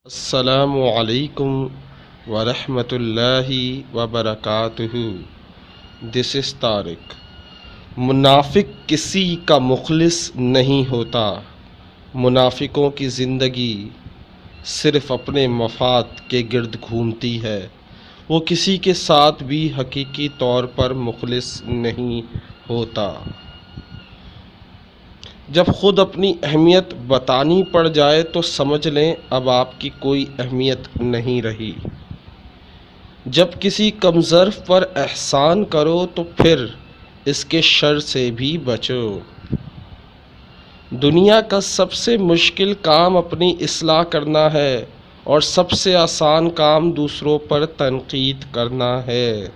السلام علیکم ورحمۃ اللہ وبرکاتہ۔ دس از طارق۔ منافق کسی کا مخلص نہیں ہوتا۔ منافقوں کی زندگی صرف اپنے مفاد کے گرد گھومتی ہے۔ وہ کسی کے ساتھ بھی حقیقی طور پر مخلص نہیں ہوتا۔ جب خود اپنی اہمیت بتانی پڑ جائے تو سمجھ لیں اب آپ کی کوئی اہمیت نہیں رہی۔ جب کسی کمظرف پر احسان کرو تو پھر اس کے شر سے بھی بچو۔ دنیا کا سب سے مشکل کام اپنی اصلاح کرنا ہے اور سب سے آسان کام دوسروں پر تنقید کرنا ہے۔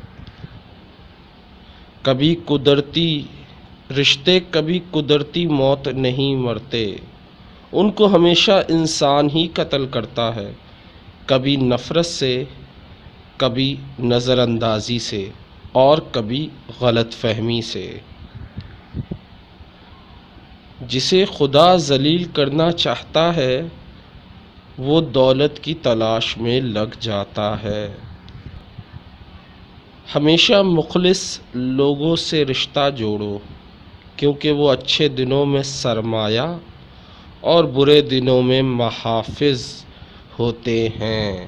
کبھی قدرتی رشتے کبھی قدرتی موت نہیں مرتے، ان کو ہمیشہ انسان ہی قتل کرتا ہے، کبھی نفرت سے، کبھی نظر اندازی سے اور کبھی غلط فہمی سے۔ جسے خدا ذلیل کرنا چاہتا ہے وہ دولت کی تلاش میں لگ جاتا ہے۔ ہمیشہ مخلص لوگوں سے رشتہ جوڑو کیونکہ وہ اچھے دنوں میں سرمایہ اور برے دنوں میں محافظ ہوتے ہیں۔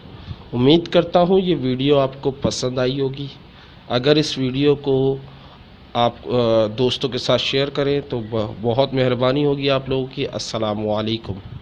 امید کرتا ہوں یہ ویڈیو آپ کو پسند آئی ہوگی۔ اگر اس ویڈیو کو آپ دوستوں کے ساتھ شیئر کریں تو بہت مہربانی ہوگی آپ لوگوں کی۔ السلام علیکم۔